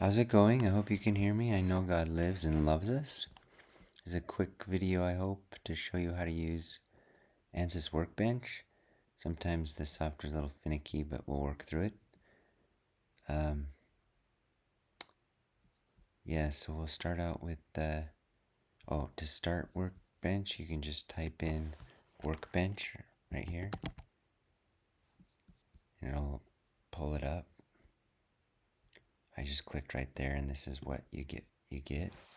How's it going? I hope you can hear me. I know God lives and loves us. This is a quick video, I hope, to show you how to use Ansys Workbench. Sometimes the software is a little finicky, but we'll work through it. So we'll start out with to start Workbench, you can just type in Workbench right here, and it'll pull it up. I just clicked right there, and this is what you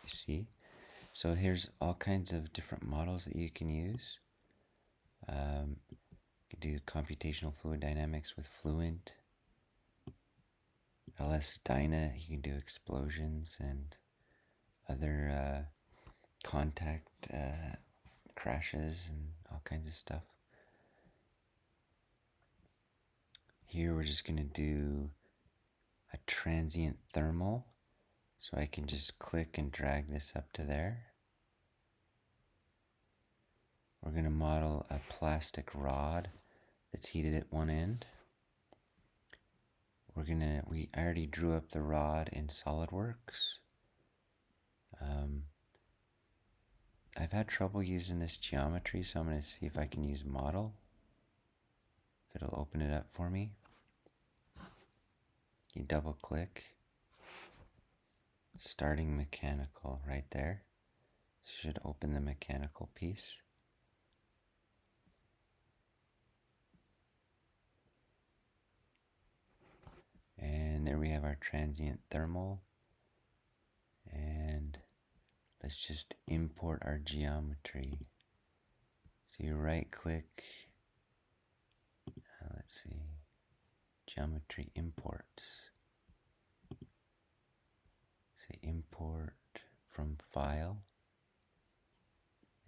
see. So here's all kinds of different models that you can use. You can do computational fluid dynamics with Fluent. LS Dyna, you can do explosions and other contact crashes and all kinds of stuff. Here we're just going to do a transient thermal. So I can just click and drag this up to there. We're going to model a plastic rod that's heated at one end. I already drew up the rod in SolidWorks. I've had trouble using this geometry, so I'm going to see if I can use model. If it'll open it up for me. You double click. Starting mechanical right there. This should open the mechanical piece. And there we have our transient thermal. And let's just import our geometry. So you right click. Let's see. Geometry imports. Say import from file.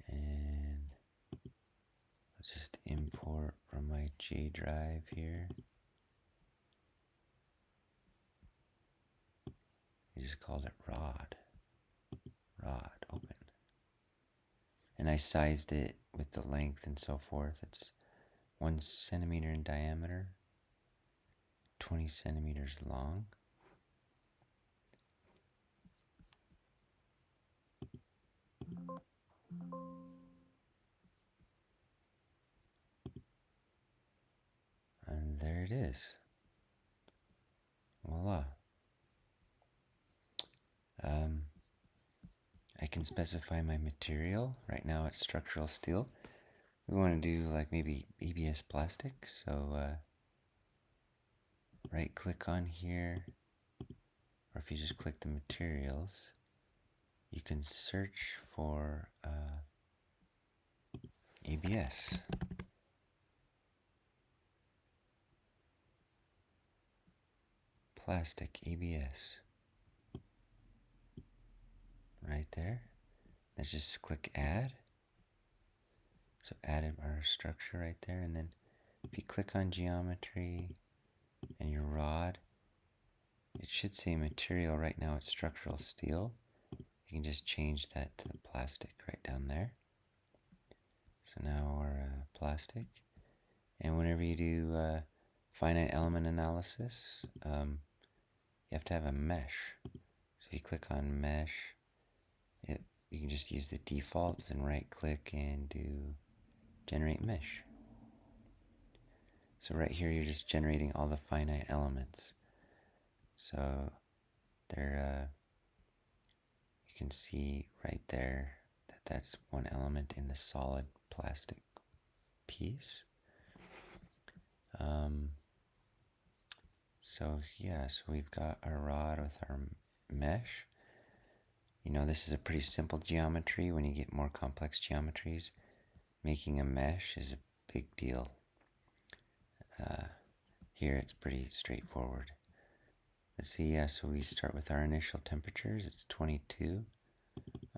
And let's just import from my J drive here. I just called it rod. Rod, open. And I sized it with the length and so forth. It's 1 centimeter in diameter, 20 centimeters long. And there it is. Voila. I can specify my material. Right now it's structural steel. We want to do like maybe ABS plastic. So right click on here, or if you just click the materials, you can search for ABS. Plastic ABS. Right there. Let's just click add. So add our structure right there, and then if you click on geometry and your rod, it should say material. Right now it's structural steel. You can just change that to the plastic right down there. So now we're plastic. And whenever you do finite element analysis, you have to have a mesh. So if you click on mesh, you can just use the defaults and right click and do generate mesh. So right here you're just generating all the finite elements. So there you can see right there that that's one element in the solid plastic piece. So we've got our rod with our mesh. You know, this is a pretty simple geometry. When you get more complex geometries, making a mesh is a big deal. Here it's pretty straightforward. Let's see, so we start with our initial temperatures. It's 22.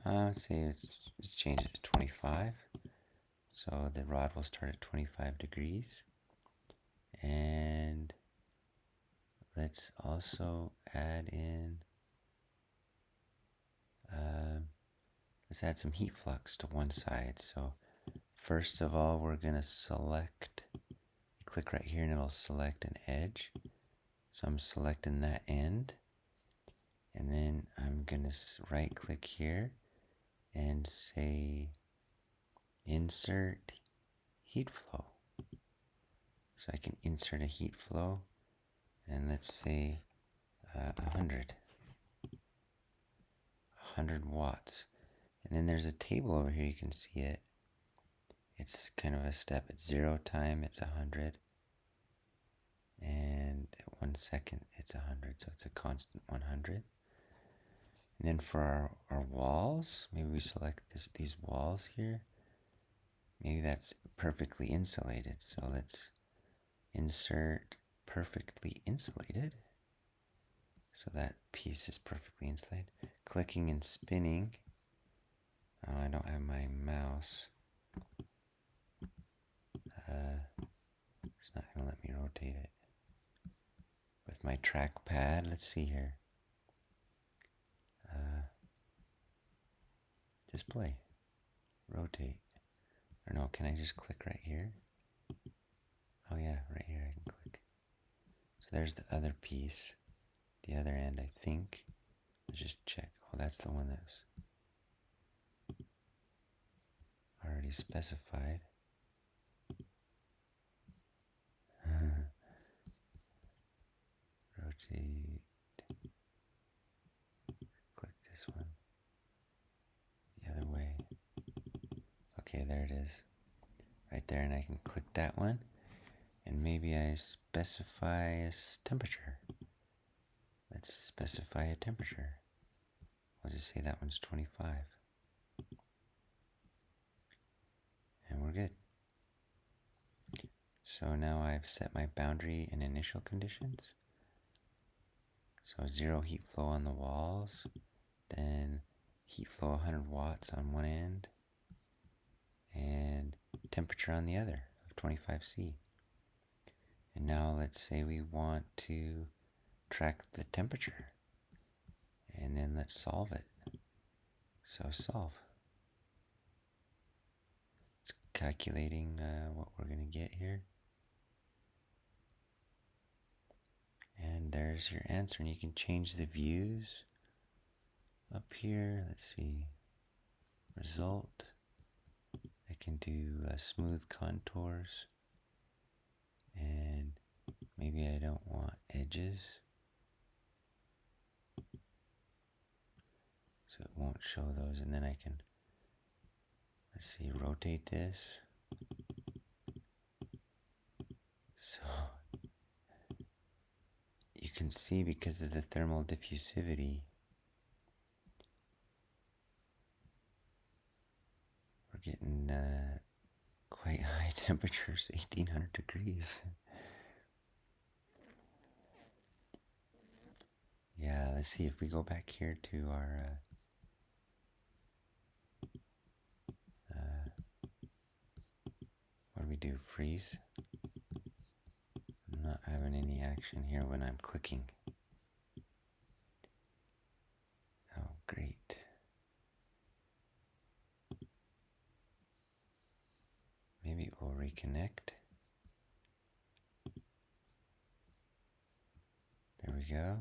Let's say let's change it to 25. So the rod will start at 25 degrees. And let's also add in, let's add some heat flux to one side. So first of all, we're going to select, click right here and it'll select an edge. So I'm selecting that end. And then I'm gonna right click here and say insert heat flow. So I can insert a heat flow, and let's say 100 watts. And then there's a table over here, you can see it. It's kind of a step. It's 0 time, it's 100. And at 1 second, it's 100. So it's a constant 100. And then for our walls, maybe we select these walls here. Maybe that's perfectly insulated. So let's insert perfectly insulated. So that piece is perfectly insulated. Clicking and spinning. Oh, I don't have my mouse. It's not going to let me rotate it. With my trackpad, let's see here. Display. Rotate. Or no, can I just click right here? Oh yeah, right here I can click. So there's the other piece. The other end, I think. Let's just check. Oh, that's the one that's already specified. Rotate. Click this one. The other way. Okay, there it is. Right there, and I can click that one. And maybe I specify a temperature. Let's specify a temperature. We'll just say that one's 25. And we're good. So now I've set my boundary and initial conditions. So 0 heat flow on the walls, then heat flow 100 watts on one end, and temperature on the other of 25°C. And now let's say we want to track the temperature, and then let's solve it. So solve. It's calculating what we're going to get here. And there's your answer, and you can change the views up here. Let's see, result. I can do smooth contours, and maybe I don't want edges, so it won't show those. And then I can, let's see, rotate this. So you can see, because of the thermal diffusivity, we're getting quite high temperatures, 1800 degrees. Yeah, let's see if we go back here to our what do we do? Freeze. I'm not having any action here when I'm clicking. Oh, great. Maybe we'll reconnect. There we go.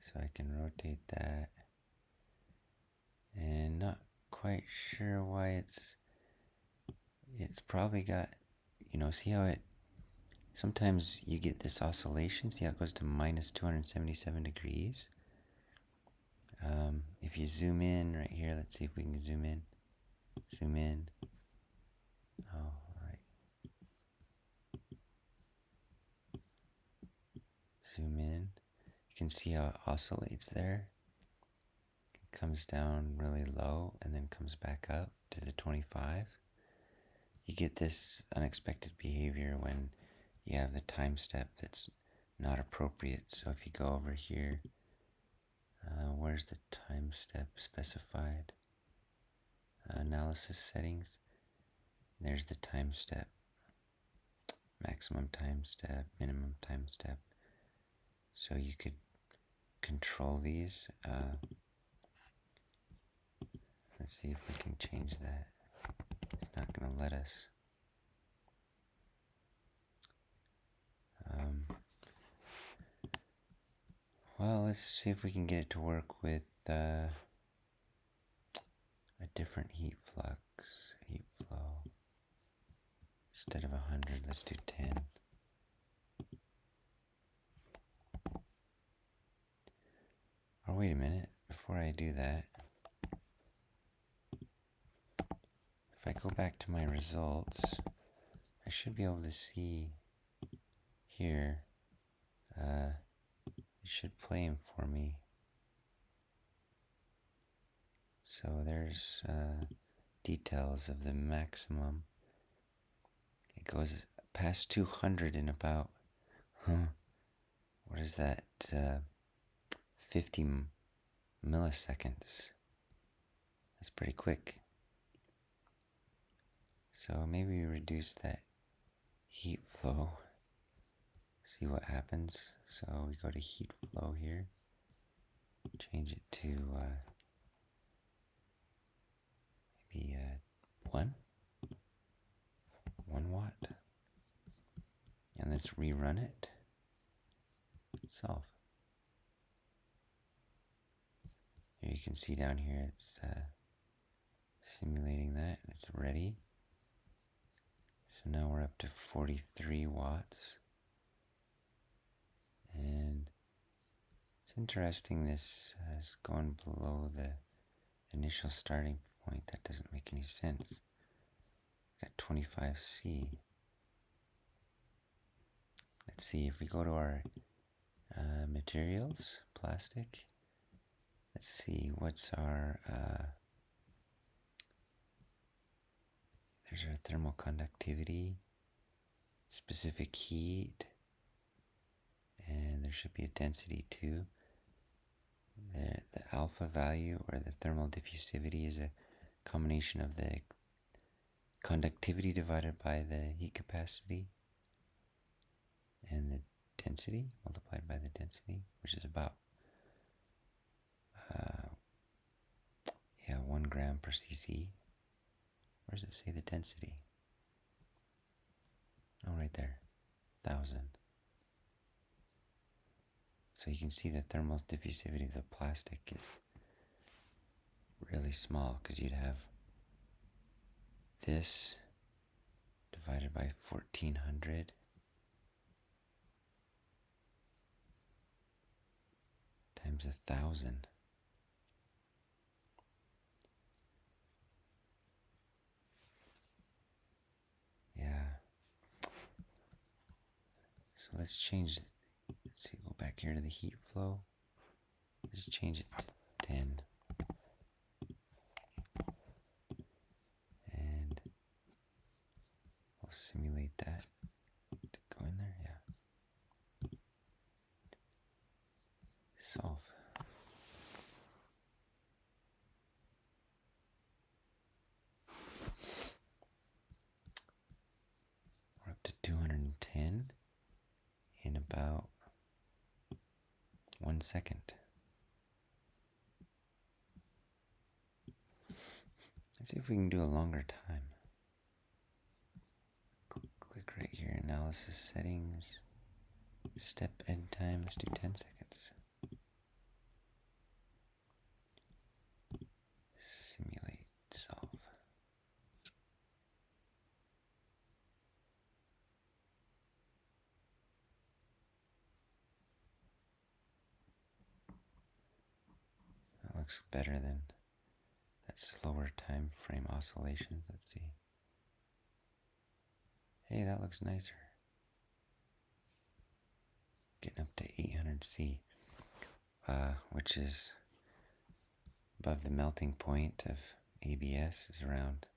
So I can rotate that. And not quite sure why it's probably got, see how it, sometimes you get this oscillation. See how it goes to minus 277 degrees? If you zoom in right here, let's see if we can zoom in. Zoom in. Oh, all right. Zoom in. You can see how it oscillates there. It comes down really low and then comes back up to the 25. You get this unexpected behavior when you have the time step that's not appropriate. So if you go over here, where's the time step specified? Analysis settings. There's the time step. Maximum time step, minimum time step. So you could control these. Let's see if we can change that. It's not going to let us. Well, let's see if we can get it to work with a different heat flux, heat flow. Instead of 100, let's do 10. Oh, wait a minute. Before I do that, if I go back to my results, I should be able to see here. It should play them for me. So there's details of the maximum. It goes past 200 in about, what is that, 50 milliseconds. That's pretty quick. So maybe we reduce that heat flow, see what happens. So we go to heat flow here, change it to maybe 1 watt, and let's rerun it. Solve. Here you can see down here it's simulating that. It's ready. So now we're up to 43 watts. And it's interesting, this has gone below the initial starting point. That doesn't make any sense. Got 25C. Let's see if we go to our materials, plastic. Let's see what's our, there's our thermal conductivity, specific heat, and there should be a density too. The alpha value, or the thermal diffusivity, is a combination of the conductivity divided by the heat capacity and the density multiplied by the density, which is about 1 gram per cc. Where does it say the density? Oh, right there, 1,000. So you can see the thermal diffusivity of the plastic is really small, because you'd have this divided by 1,400 times 1,000. Yeah. So let's change, let's see, go back here to the heat flow. Let's change it to 10. And we'll simulate that to go in there, yeah. Solve. We're up to 210 in about 1 second. Let's see if we can do a longer time. Click right here, analysis settings, step end time, let's do 10 seconds. Simulate, solve. That looks better than that slower time frame oscillations. Let's see. Hey, that looks nicer. Getting up to 800C, which is above the melting point of ABS, is around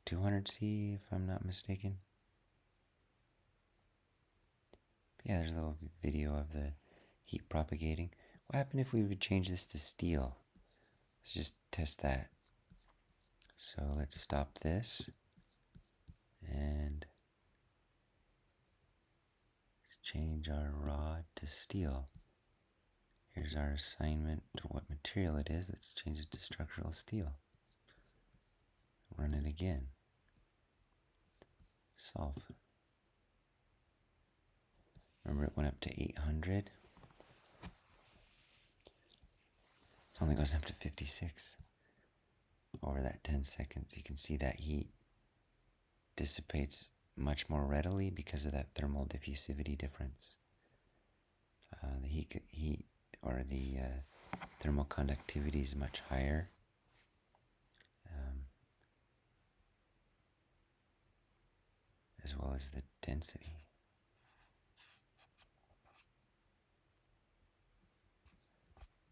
200C, if I'm not mistaken. But yeah, there's a little video of the heat propagating. What happened if we would change this to steel? Let's just test that. So let's stop this, and let's change our rod to steel. Here's our assignment to what material it is. Let's change it to structural steel. Run it again. Solve. Remember, it went up to 800. It only goes up to 56 over that 10 seconds. You can see that heat dissipates much more readily because of that thermal diffusivity difference. The heat or the thermal conductivity is much higher. As well as the density.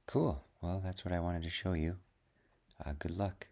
Cool. Well, that's what I wanted to show you. Good luck.